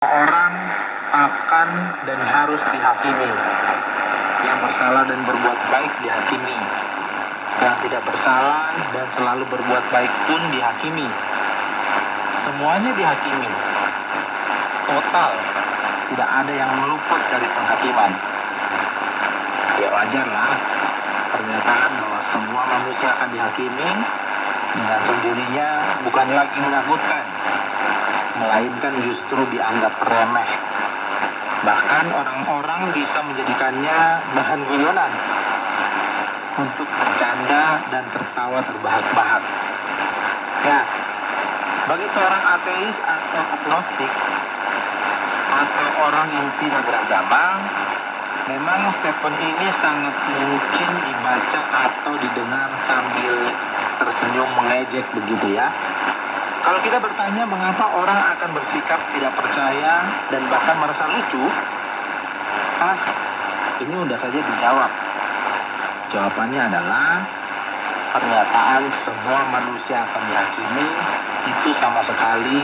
Orang akan dan harus dihakimi. Yang bersalah dan berbuat baik dihakimi. Yang tidak bersalah dan selalu berbuat baik pun dihakimi. Semuanya dihakimi. Total. Tidak ada yang meluput dari penghakiman. Ya wajarlah pernyataan bahwa semua manusia akan dihakimi dengan sendirinya bukan lagi menakutkan, melainkan justru dianggap remeh. Bahkan orang-orang bisa menjadikannya bahan guyonan untuk bercanda dan tertawa terbahak-bahak. Ya, bagi seorang ateis atau agnostik atau orang yang tidak beragama, memang statement ini sangat mungkin dibaca atau didengar sambil tersenyum mengejek begitu ya. Kalau kita bertanya mengapa orang akan bersikap tidak percaya dan bahkan merasa lucu, ini udah saja dijawab. Jawabannya adalah pernyataan semua manusia akan dihakimi itu sama sekali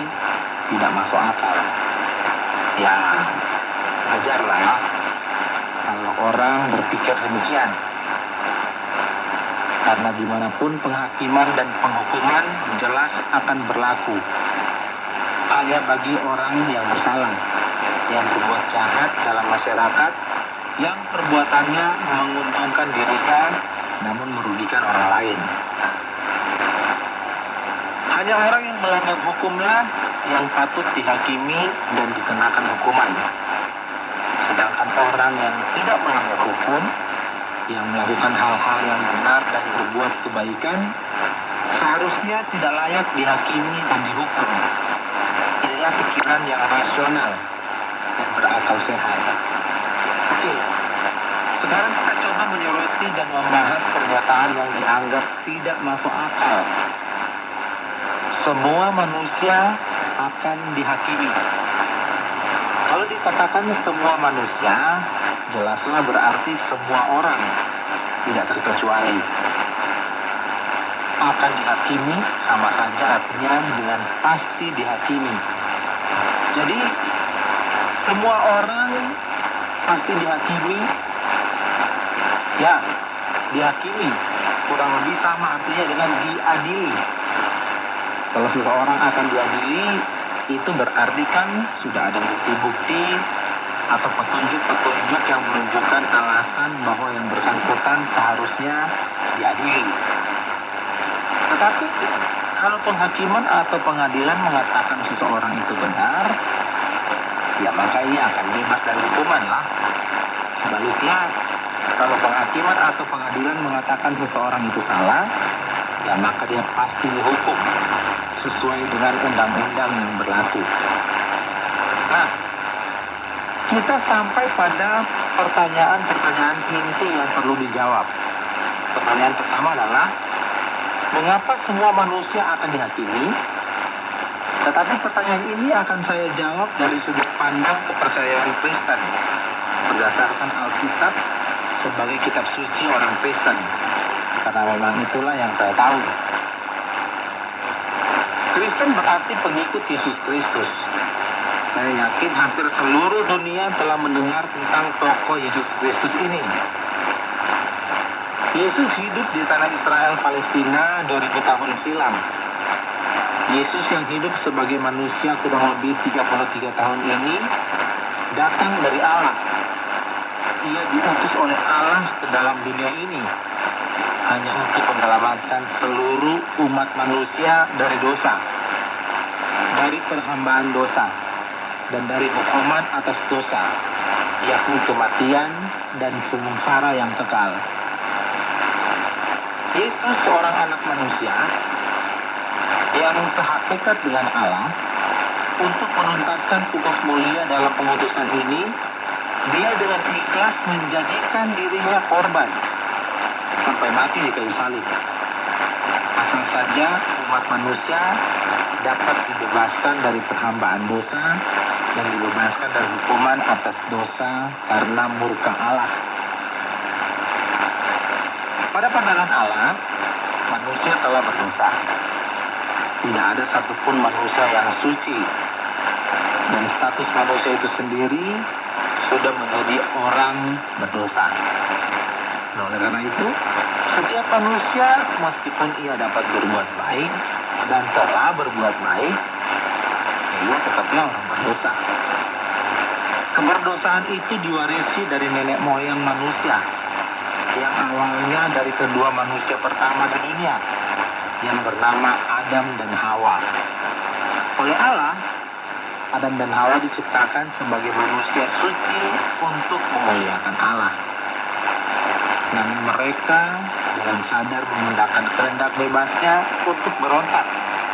tidak masuk akal. Ya, wajarlah kalau orang berpikir demikian. Karena dimanapun penghakiman dan penghukuman jelas akan berlaku. Hanya bagi orang yang bersalah, yang berbuat jahat dalam masyarakat, yang perbuatannya menguntungkan dirinya namun merugikan orang lain. Hanya orang yang melanggar hukumlah yang patut dihakimi dan dikenakan hukuman. Sedangkan orang yang tidak melanggar hukum, yang melakukan hal-hal yang benar dan berbuat kebaikan, seharusnya tidak layak dihakimi dan dihukum. Inilah pikiran yang rasional dan berakal sehat. Oke, sekarang kita coba menyoroti dan membahas pernyataan yang dianggap tidak masuk akal. Semua manusia akan dihakimi. Kalau dikatakan semua manusia, jelaslah berarti semua orang, tidak terkecuali. Akan dihakimi sama saja artinya dengan pasti dihakimi. Jadi, semua orang pasti dihakimi. Ya, dihakimi. Kurang lebih sama artinya dengan diadili. Kalau seseorang akan diadili, itu berarti kan sudah ada bukti-bukti atau petunjuk-petunjuk yang menunjukkan alasan bahwa yang bersangkutan seharusnya diadili. Tetapi kalau penghakiman atau pengadilan mengatakan seseorang itu benar, ya maka ia akan bebas dari hukuman lah. Sebaliknya, kalau penghakiman atau pengadilan mengatakan seseorang itu salah, ya maka dia pasti dihukum sesuai dengan undang-undang yang berlaku. Nah, kita sampai pada pertanyaan-pertanyaan inti yang perlu dijawab. Pertanyaan pertama adalah, mengapa semua manusia akan dihakimi? Tetapi pertanyaan ini akan saya jawab dari sudut pandang kepercayaan Kristen, berdasarkan Alkitab sebagai kitab suci orang Kristen. Karena memang itulah yang saya tahu. Kristen berarti pengikut Yesus Kristus. Saya yakin hampir seluruh dunia telah mendengar tentang tokoh Yesus Kristus ini. Yesus hidup di tanah Israel Palestina 2000 tahun silam. Yesus yang hidup sebagai manusia kurang lebih 33 tahun ini datang dari Allah. Ia diutus oleh Allah ke dalam dunia ini hanya untuk menyelamatkan seluruh umat manusia dari dosa, dari perhambaan dosa, dan dari hukuman atas dosa, yakni kematian dan sengsara yang kekal. Yesus seorang anak manusia yang sehakikat dengan Allah untuk menuntaskan tugas mulia dalam pengutusan ini. Dia dengan ikhlas menjadikan dirinya korban sampai mati di kayu salib. Asal saja umat manusia dapat dibebaskan dari perhambaan dosa dan dibebaskan dari hukuman atas dosa karena murka Allah. Pada pandangan Allah, manusia telah berdosa. Tidak ada satupun manusia yang suci. Dan status manusia itu sendiri sudah menjadi orang berdosa. Nah, oleh karena itu, setiap manusia meskipun ia dapat berbuat baik dan telah berbuat baik, ia tetapnya orang berdosa. Keberdosaan itu diwarisi dari nenek moyang manusia, yang awalnya dari kedua manusia pertama di dunia, yang bernama Adam dan Hawa. Oleh Allah, Adam dan Hawa diciptakan sebagai manusia suci untuk memuliakan Allah. Namun mereka dengan sadar menggunakan kehendak bebasnya untuk berontak